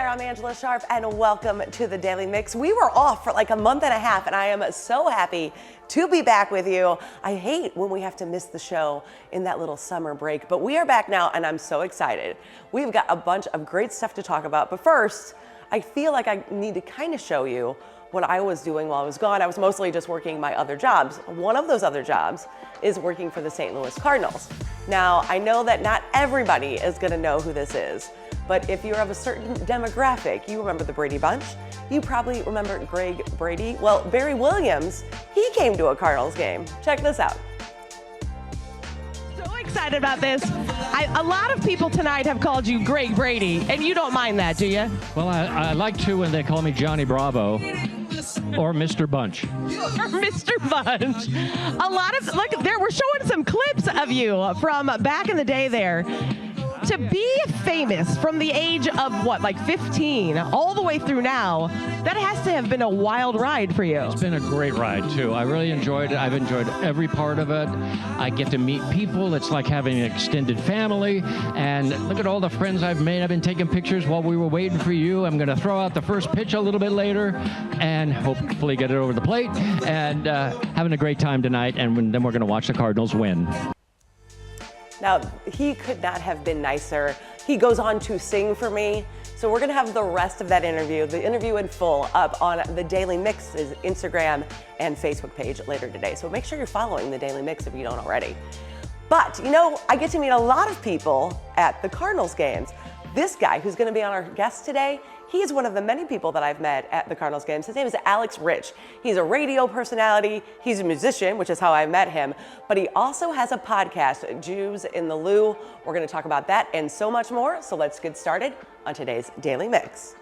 I'm Angela Sharp, and welcome to the Daily Mix. We were off for like a month and a half, and I am so happy to be back with you. I hate when we have to miss the show in that little summer break, but we are back now, and I'm so excited. We've got a bunch of great stuff to talk about, but first, I feel like I need to kind of show you what I was doing while I was gone. I was mostly just working my other jobs. One of those other jobs is working for the St. Louis Cardinals. Now, I know that not everybody is gonna know who this is, but if you're of a certain demographic, you remember the Brady Bunch. You probably remember Greg Brady. Well, Barry Williams, he came to a Cardinals game. Check this out. So excited about this. A lot of people tonight have called you Greg Brady, and you don't mind that, do you? Well, I like to when they call me Johnny Bravo or Mr. Bunch. Or Mr. Bunch. A lot of, look, we're showing some clips of you from back in the day there. To be famous from the age of what, like 15, all the way through now, that has to have been a wild ride for you. It's been a great ride, too. I really enjoyed it. I've enjoyed every part of it. I get to meet people. It's like having an extended family. And look at all the friends I've made. I've been taking pictures while we were waiting for you. I'm going to throw out the first pitch a little bit later and hopefully get it over the plate. And having a great time tonight. And then we're going to watch the Cardinals win. Now, he could not have been nicer. He goes on to sing for me. So we're gonna have the rest of that interview, the interview in full, up on the Daily Mix's Instagram and Facebook page later today. So make sure you're following the Daily Mix if you don't already. But, you know, I get to meet a lot of people at the Cardinals games. This guy who's gonna be on our guest today, he is one of the many people that I've met at the Cardinals games. His name is Alex Rich. He's a radio personality. He's a musician, which is how I met him. But he also has a podcast, Jews in the Lou. We're going to talk about that and so much more. So let's get started on today's Daily Mix.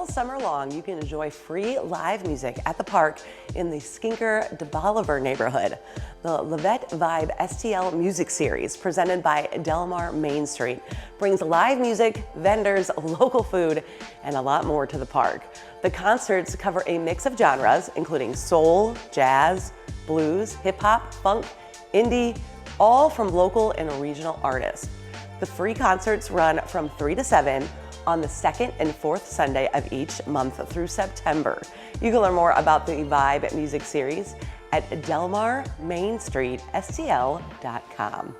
Summer long, you can enjoy free live music at the park in the Skinker de Bolivar neighborhood. The Levitt Vibe STL Music Series, presented by Delmar Main Street, brings live music, vendors, local food, and a lot more to the park. The concerts cover a mix of genres, including soul, jazz, blues, hip hop, funk, indie, all from local and regional artists. The free concerts run from 3 to 7 on the second and fourth Sunday of each month through September. You can learn more about the Vibe Music Series at delmarmainstreetstl.com.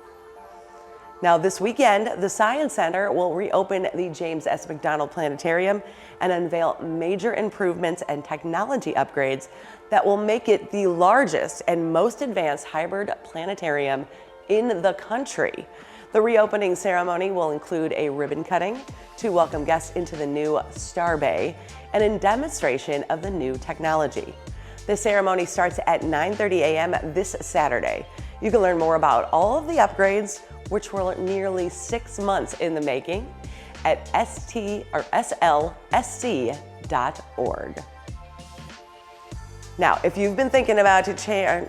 Now this weekend, the Science Center will reopen the James S. McDonnell Planetarium and unveil major improvements and technology upgrades that will make it the largest and most advanced hybrid planetarium in the country. The reopening ceremony will include a ribbon cutting to welcome guests into the new Star Bay and a demonstration of the new technology. The ceremony starts at 9:30 a.m. this Saturday. You can learn more about all of the upgrades, which were nearly 6 months in the making, at slsc.org. Now, if you've been thinking about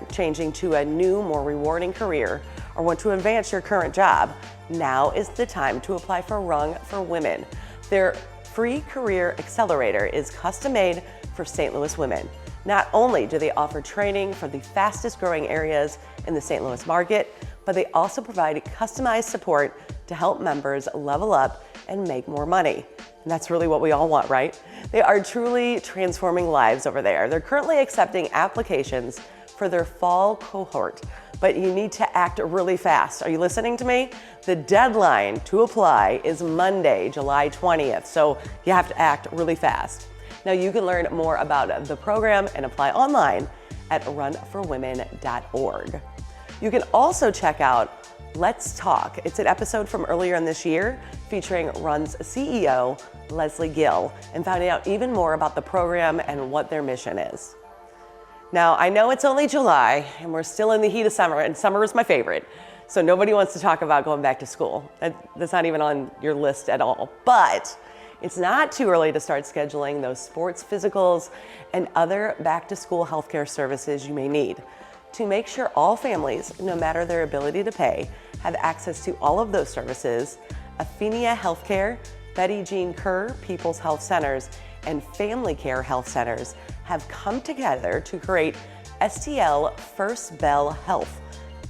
changing to a new, more rewarding career, or want to advance your current job, now is the time to apply for Rung for Women. Their free career accelerator is custom made for St. Louis women. Not only do they offer training for the fastest growing areas in the St. Louis market, but they also provide customized support to help members level up and make more money. And that's really what we all want, right? They are truly transforming lives over there. They're currently accepting applications for their fall cohort, but you need to act really fast. Are you listening to me? The deadline to apply is Monday, July 20th, so you have to act really fast. Now you can learn more about the program and apply online at runforwomen.org. You can also check out Let's Talk. It's an episode from earlier in this year featuring Run's CEO, Leslie Gill, and finding out even more about the program and what their mission is. Now, I know it's only July and we're still in the heat of summer, and summer is my favorite. So nobody wants to talk about going back to school. That's not even on your list at all. But it's not too early to start scheduling those sports physicals and other back to school healthcare services you may need. To make sure all families, no matter their ability to pay, have access to all of those services, Athenia Healthcare, Betty Jean Kerr People's Health Centers, and Family Care Health Centers have come together to create STL First Bell Health.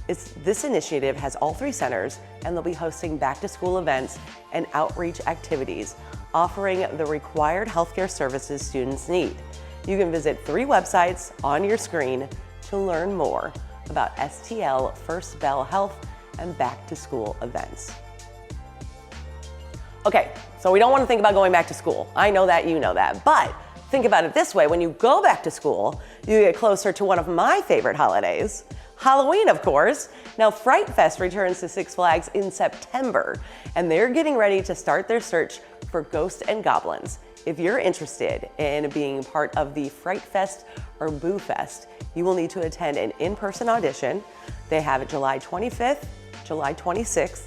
This initiative has all three centers, and they'll be hosting back-to-school events and outreach activities, offering the required healthcare services students need. You can visit 3 websites on your screen to learn more about STL First Bell Health and back-to-school events. Okay, so we don't want to think about going back to school. I know that, you know that, but think about it this way. When you go back to school, you get closer to one of my favorite holidays, Halloween, of course. Now, Fright Fest returns to Six Flags in September, and they're getting ready to start their search for ghosts and goblins. If you're interested in being part of the Fright Fest or Boo Fest, you will need to attend an in-person audition. They have it July 25th, July 26th,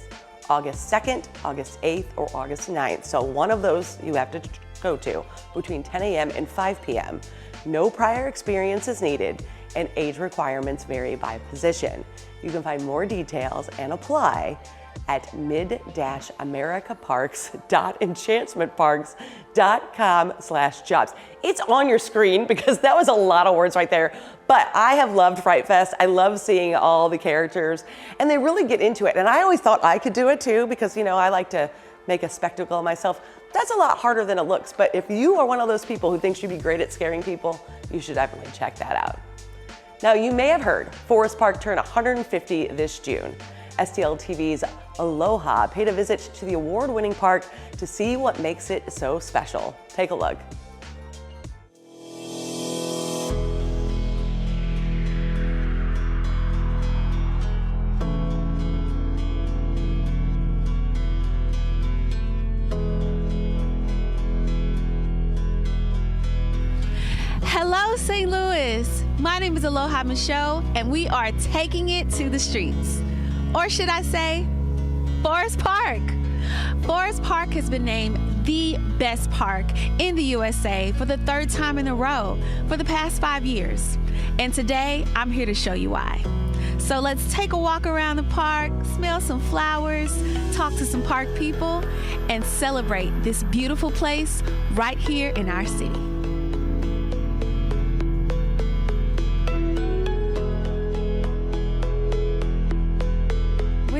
August 2nd, August 8th, or August 9th. So one of those you have to go to between 10 a.m. and 5 p.m. No prior experience is needed, and age requirements vary by position. You can find more details and apply at mid-americaparks.enchantmentparks.com/jobs. It's on your screen because that was a lot of words right there. But I have loved Fright Fest. I love seeing all the characters, and they really get into it. And I always thought I could do it too because, I like to make a spectacle of myself. That's a lot harder than it looks. But if you are one of those people who thinks you'd be great at scaring people, you should definitely check that out. Now, you may have heard Forest Park turned 150 this June. STL TV's Aloha paid a visit to the award-winning park to see what makes it so special. Take a look. Hello, St. Louis. My name is Aloha Michelle, and we are taking it to the streets. Or should I say, Forest Park. Forest Park has been named the best park in the USA for the 3rd time in a row for the past 5 years. And today, I'm here to show you why. So let's take a walk around the park, smell some flowers, talk to some park people, and celebrate this beautiful place right here in our city.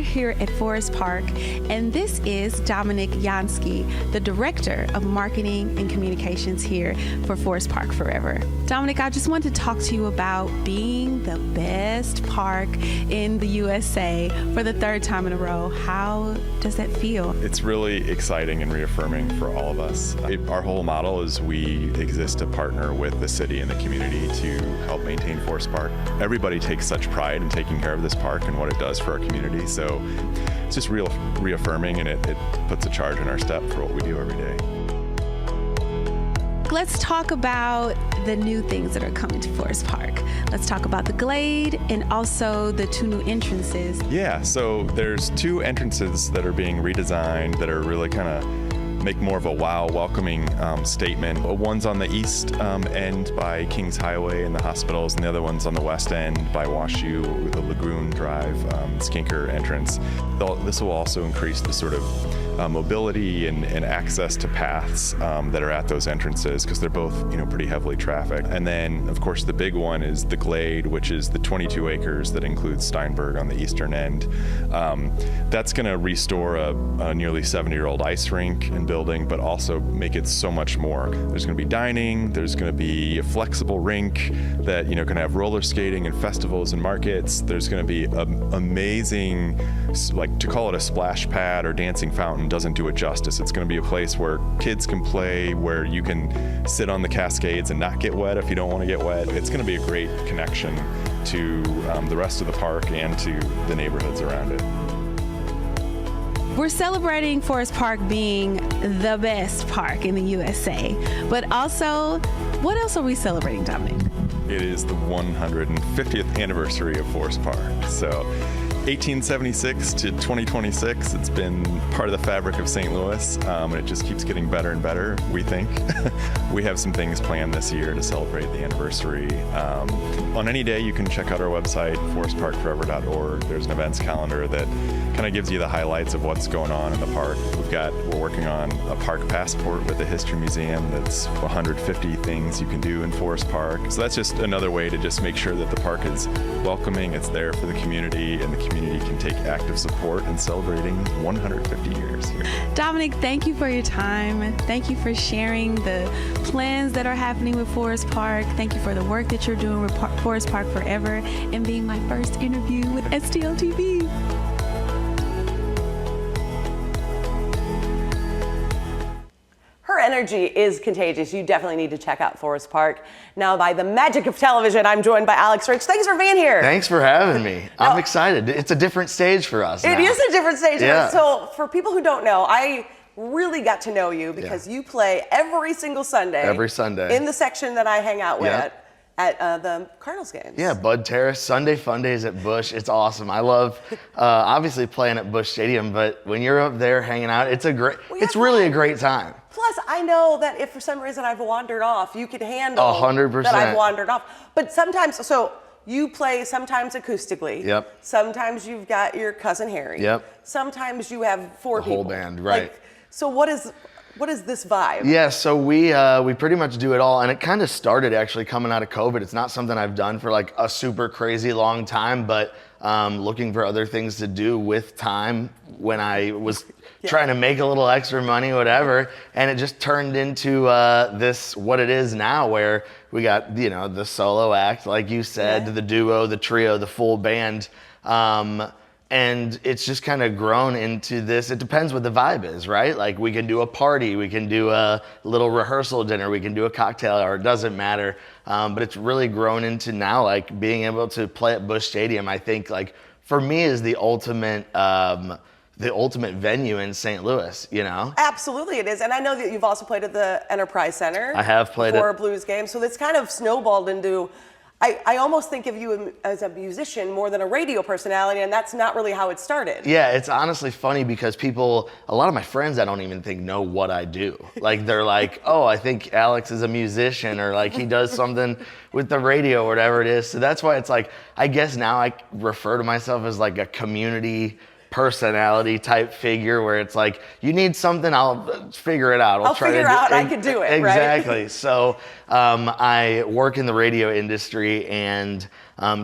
Here at Forest Park, and this is Dominic Jansky, the Director of Marketing and Communications here for Forest Park Forever. Dominic, I just wanted to talk to you about being the best park in the USA for the 3rd time in a row. How does that feel? It's really exciting and reaffirming for all of us. Our whole model is we exist to partner with the city and the community to help maintain Forest Park. Everybody takes such pride in taking care of this park and what it does for our community, so it's just reaffirming, and it puts a charge in our step for what we do every day. Let's talk about the new things that are coming to Forest Park. Let's talk about the Glade and also the 2 new entrances. Yeah, so there's 2 entrances that are being redesigned that are really kind of make more of a wow welcoming statement. One's on the east end by Kings Highway and the hospitals, and the other one's on the west end by WashU with the Lagoon Drive Skinker entrance. This will also increase the sort of mobility and access to paths that are at those entrances because they're both pretty heavily trafficked. And then of course the big one is the Glade, which is the 22 acres that includes Steinberg on the eastern end. That's going to restore a nearly 70-year-old ice rink and building, but also make it so much more. There's going to be dining, there's going to be a flexible rink that can have roller skating and festivals and markets. There's going to be amazing, like to call it a splash pad or dancing fountain doesn't do it justice. It's going to be a place where kids can play, where you can sit on the cascades and not get wet if you don't want to get wet. It's going to be a great connection to the rest of the park and to the neighborhoods around it. We're celebrating Forest Park being the best park in the USA, but also, what else are we celebrating, Dominic? It is the 150th anniversary of Forest Park. So 1876 to 2026, it's been part of the fabric of St. Louis, and it just keeps getting better and better, we think. We have some things planned this year to celebrate the anniversary. On any day, you can check out our website, forestparkforever.org. There's an events calendar that kind of gives you the highlights of what's going on in the park. We're working on a park passport with the History Museum that's 150 things you can do in Forest Park. So that's just another way to just make sure that the park is welcoming, it's there for the community, and the community can take active support in celebrating 150 years here. Dominic, thank you for your time. Thank you for sharing the plans that are happening with Forest Park. Thank you for the work that you're doing with Forest Park Forever and being my first interview with STL TV. Her energy is contagious. You definitely need to check out Forest Park. Now, by the magic of television, I'm joined by Alex Rich. Thanks for being here. Thanks for having me. I'm excited. It's a different stage for us now. It is a different stage. Yeah. So for people who don't know, I really got to know you because you play every single Sunday. Every Sunday. In the section that I hang out with Yeah. at the Cardinals games. Yeah, Bud Terrace, Sunday Fun Days at Busch. It's awesome. I love, obviously playing at Busch Stadium, but when you're up there hanging out, it's it's really a great time. Plus, I know that if for some reason I've wandered off, you can handle 100%. that I've wandered off. But sometimes, so you play sometimes acoustically. Yep. Sometimes you've got your cousin Harry. Yep. Sometimes you have four The people. whole band, right. Like, so what is this vibe? Yeah, so we pretty much do it all, and it kind of started actually coming out of COVID. It's not something I've done for like a super crazy long time, but looking for other things to do with time when I was trying to make a little extra money, whatever, and it just turned into what it is now, where we got the solo act, like you said, the duo, the trio, the full band. And it's just kind of grown into this. It depends what the vibe is, right? Like we can do a party, we can do a little rehearsal dinner, we can do a cocktail hour, it doesn't matter. But it's really grown into now, like being able to play at Busch Stadium, I think like for me is the ultimate venue in St. Louis, Absolutely it is. And I know that you've also played at the Enterprise Center. I have played for a blues game. So it's kind of snowballed into, I almost think of you as a musician more than a radio personality, and that's not really how it started. Yeah, it's honestly funny because a lot of my friends I don't even think know what I do. Like they're like, oh, I think Alex is a musician, or like he does something with the radio or whatever it is. So that's why it's like, I guess now I refer to myself as like a community personality type figure, where it's like, you need something, I'll figure it out. I'll figure out I could do it, exactly. Right? So I work in the radio industry and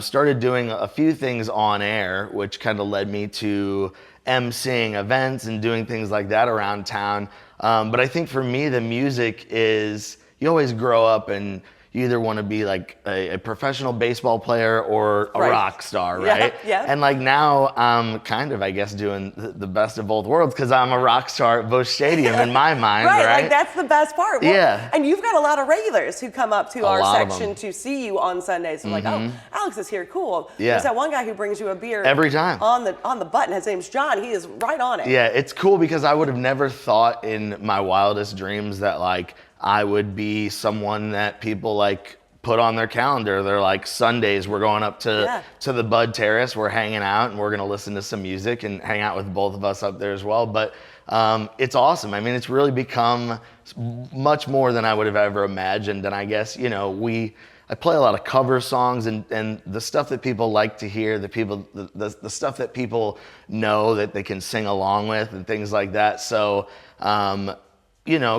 started doing a few things on air, which kind of led me to emceeing events and doing things like that around town. But I think for me, the music is, you always grow up and you either want to be like a professional baseball player or a rock star, right? Yeah. And like now I'm kind of, I guess, doing the best of both worlds because I'm a rock star at Busch Stadium in my mind, right? Like that's the best part. Well, yeah. And you've got a lot of regulars who come up to our section to see you on Sundays. They're like, oh, Alex is here, cool. Yeah. There's that one guy who brings you a beer every time on the button. His name's John. He is right on it. Yeah, it's cool because I would have never thought in my wildest dreams that like I would be someone that people like put on their calendar. They're like, Sundays we're going up to the Bud Terrace, we're hanging out and we're gonna listen to some music and hang out with both of us up there as well. But it's awesome. I mean, it's really become much more than I would have ever imagined. And I guess, I play a lot of cover songs and the stuff that people like to hear, the stuff that people know that they can sing along with and things like that. So,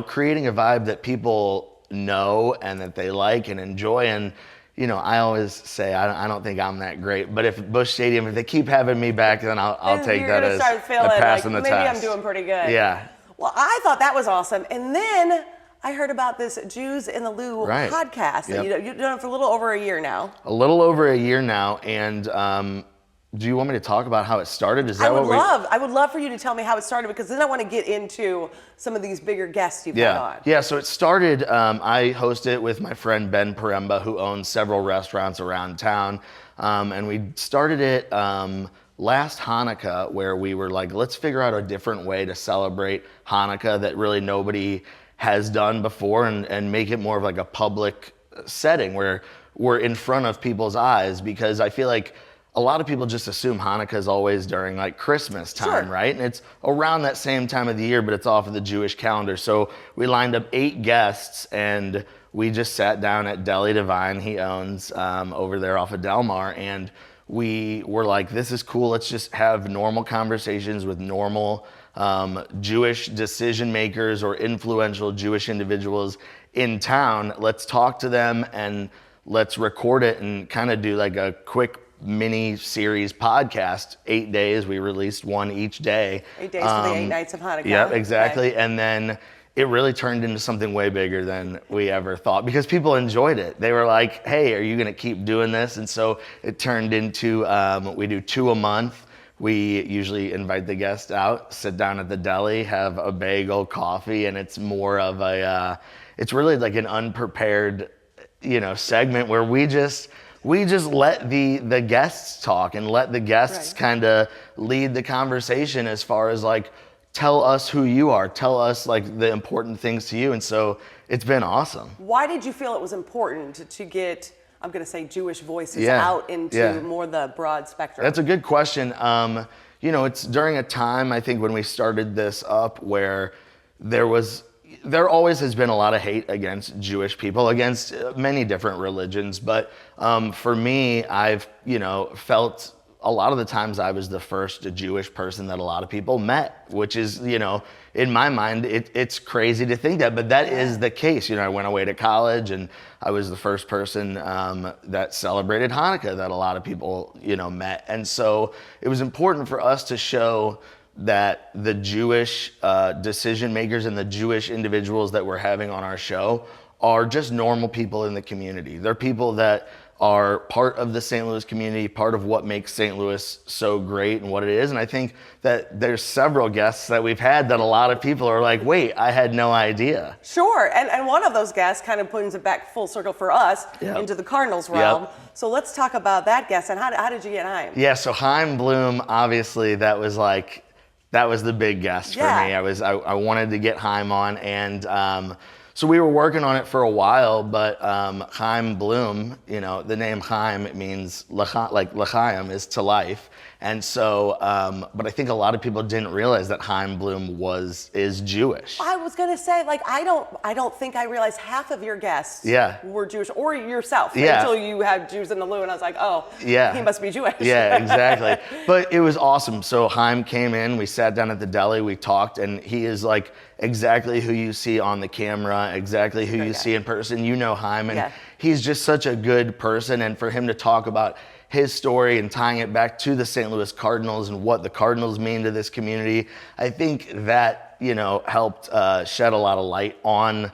creating a vibe that people know and that they like and enjoy. And, I always say, I don't think I'm that great, but if Busch Stadium, if they keep having me back, then I'll take that as passing the test. Maybe I'm doing pretty good. Yeah. Well, I thought that was awesome. And then I heard about this Jews in the Lou podcast. Yep. You've done it for a little over a year now. A little over a year now. And do you want me to talk about how it started? Is that I would love for you to tell me how it started, because then I want to get into some of these bigger guests you've had on. Yeah, so it started, I host it with my friend Ben Paremba, who owns several restaurants around town. And we started it last Hanukkah where we were like, let's figure out a different way to celebrate Hanukkah that really nobody has done before, and make it more of like a public setting where we're in front of people's eyes, because I feel like a lot of people just assume Hanukkah is always during like Christmas time, Sure. right? And it's around that same time of the year, but it's off of the Jewish calendar. So we lined up 8 guests, and we just sat down at Deli Divine, he owns over there off of Del Mar, and we were like, this is cool. Let's just have normal conversations with normal Jewish decision makers or influential Jewish individuals in town. Let's talk to them and let's record it and kind of do like a quick mini series podcast. 8 days, we released one each day. 8 days for the 8 nights of Hanukkah. Yep, exactly. Okay. And then it really turned into something way bigger than we ever thought, because people enjoyed it. They were like, hey, are you going to keep doing this? And so it turned into, we do 2 a month. We usually invite the guest out, sit down at the deli, have a bagel, coffee, and it's more of a, it's really like an unprepared, segment where we just let the guests talk and let the guests kind of lead the conversation as far as like, tell us who you are, tell us like the important things to you. And so it's been awesome. Why did you feel it was important to get, I'm going to say, Jewish voices out into more the broad spectrum? That's a good question. It's during a time, I think, when we started this up where there always has been a lot of hate against Jewish people, against many different religions. But for me, I've, felt a lot of the times I was the first Jewish person that a lot of people met, which is, in my mind, it's crazy to think that, but that is the case. I went away to college and I was the first person that celebrated Hanukkah that a lot of people, met. And so it was important for us to show that the Jewish decision makers and the Jewish individuals that we're having on our show are just normal people in the community. They're people that are part of the St. Louis community, part of what makes St. Louis so great and what it is. And I think that there's several guests that we've had that a lot of people are like, wait, I had no idea. Sure, and one of those guests kind of brings it back full circle for us into the Cardinals realm. So let's talk about that guest, and how did you get Chaim? Yeah, so Chaim Bloom, obviously that was the big guest for me. I wanted to get Chaim on, and so we were working on it for a while, but Chaim Bloom, the name Chaim, it means like l'chaim is to life. And so, but I think a lot of people didn't realize that Chaim Bloom is Jewish. I was gonna say, like, I don't think I realized half of your guests were Jewish, or yourself, until you had Jews in the Lou, and I was like, oh, he must be Jewish. Yeah, exactly. But it was awesome. So Chaim came in, we sat down at the deli, we talked, and he is like exactly who you see on the camera, exactly who you see in person. Chaim, and he's just such a good person, and for him to talk about his story and tying it back to the St. Louis Cardinals and what the Cardinals mean to this community, I think that, helped shed a lot of light on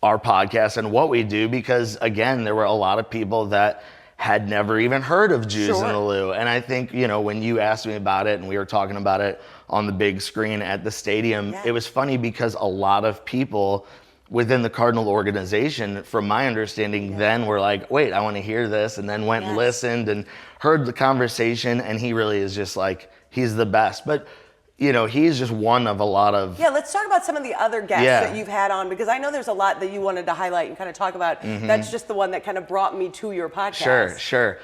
our podcast and what we do, because again, there were a lot of people that had never even heard of Jews in the Lou. And I think, when you asked me about it and we were talking about it on the big screen at the stadium, it was funny because a lot of people within the Cardinal organization, from my understanding, then were like, wait, I want to hear this, and then went and listened and heard the conversation, and he really is just like, he's the best. But, he's just one of a lot of... Yeah, let's talk about some of the other guests that you've had on, because I know there's a lot that you wanted to highlight and kind of talk about. That's just the one that kind of brought me to your podcast. Sure.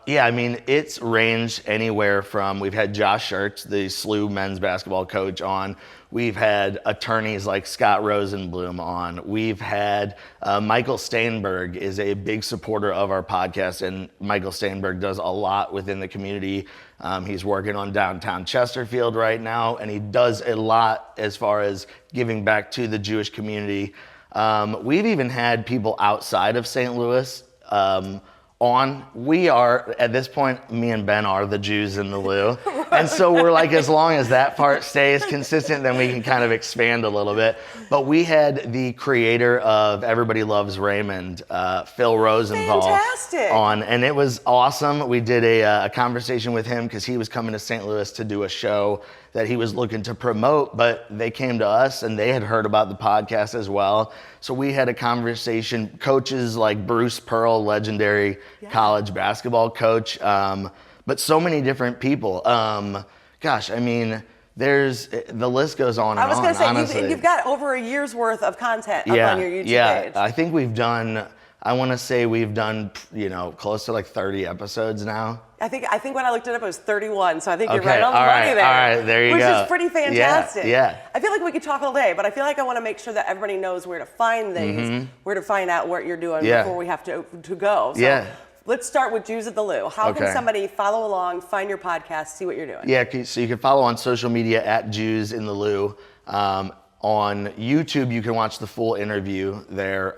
It's ranged anywhere from, we've had Josh Schertz, the SLU men's basketball coach, on. We've had attorneys like Scott Rosenblum on. We've had Michael Steinberg is a big supporter of our podcast, and Michael Steinberg does a lot within the community. He's working on downtown Chesterfield right now, and he does a lot as far as giving back to the Jewish community. We've even had people outside of St. Louis on. We are, at this point, me and Ben are the Jews in the Lou. And so we're like, as long as that part stays consistent, then we can kind of expand a little bit. But we had the creator of Everybody Loves Raymond, Phil Rosenthal, on. And it was awesome. We did a conversation with him because he was coming to St. Louis to do a show that he was looking to promote, but they came to us and they had heard about the podcast as well. So we had a conversation. Coaches like Bruce Pearl, legendary college basketball coach, but so many different people. Gosh, I mean, the list goes on and on. I was going to say, honestly. you've got over a year's worth of content up on your YouTube page. I think we've done, I want to say we've done, close to like 30 episodes now. I think when I looked it up, it was 31. So I think you're Okay, right on the all money right, there. all right, there you which go. Which is pretty fantastic. Yeah. I feel like we could talk all day, but I feel like I want to make sure that everybody knows where to find these, where to find out what you're doing before we have to go. So let's start with Jews at the Lou. How can somebody follow along, find your podcast, see what you're doing? Yeah, so you can follow on social media at Jews in the Lou. On YouTube, you can watch the full interview there,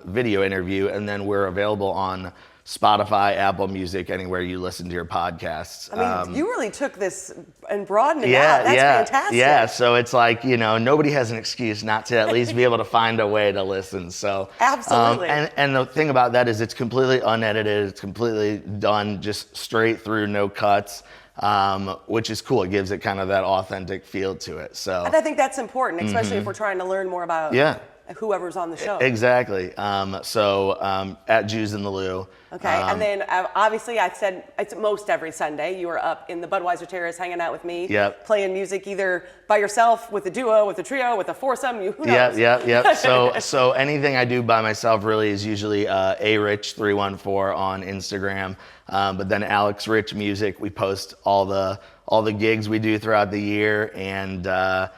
video interview, and then we're available on Spotify, Apple Music, anywhere you listen to your podcasts. I mean, you really took this and broadened it out. That's fantastic. Yeah, so it's like, nobody has an excuse not to at least be able to find a way to listen. So absolutely. And the thing about that is it's completely unedited. It's completely done just straight through, no cuts. Which is cool. It gives it kind of that authentic feel to it. So, and I think that's important, especially if we're trying to learn more about whoever's on the show. Exactly. At Jews in the Lou. Okay, and then obviously I said it's most every Sunday you are up in the Budweiser Terrace hanging out with me, playing music either by yourself, with a duo, with a trio, with a foursome, who knows? Yep. So anything I do by myself really is usually arich314 on Instagram. But then Alex Rich Music, we post all the gigs we do throughout the year, and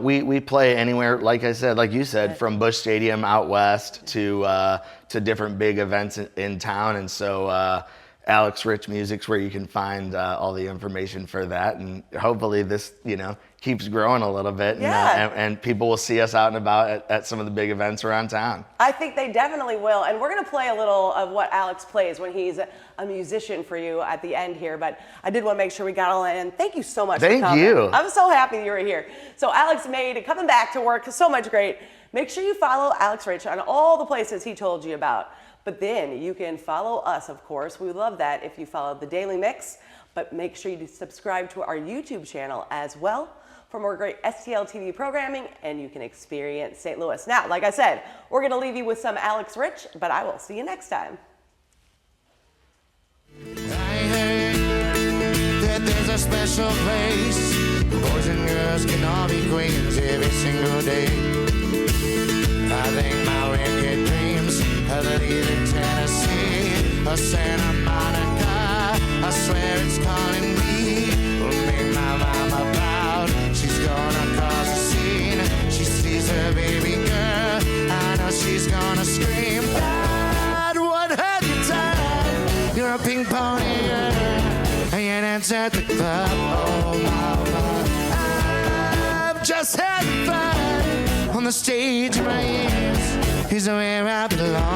we play anywhere, like I said, like you said, from Busch Stadium out west to different big events in town, and so Alex Rich Music's where you can find all the information for that, and hopefully this keeps growing a little bit, and people will see us out and about at some of the big events around town. I think they definitely will, and we're going to play a little of what Alex plays when he's a musician for you at the end here, but I did want to make sure we got all in. Thank you so much for coming. Thank you. I'm so happy you were here. So Alex made coming back to work so much great. Make sure you follow Alex Rich on all the places he told you about. But then you can follow us, of course. We would love that if you follow The Daily Mix, but make sure you subscribe to our YouTube channel as well for more great STL TV programming, and you can experience St. Louis. Now, like I said, we're going to leave you with some Alex Rich, but I will see you next time. I heard that there's a special place. Boys and girls can all be queens every single day. I think my wicked dreams of leaving Tennessee or Santa Monica, I swear it's calling me. Will make my mama proud. She's gonna cause a scene. She sees her baby girl. I know she's gonna scream. Dad, what have you done? You're a pink pony girl, and you dance at the club. Oh, mama, I've just had fun on the stage of my years. Is where I belong.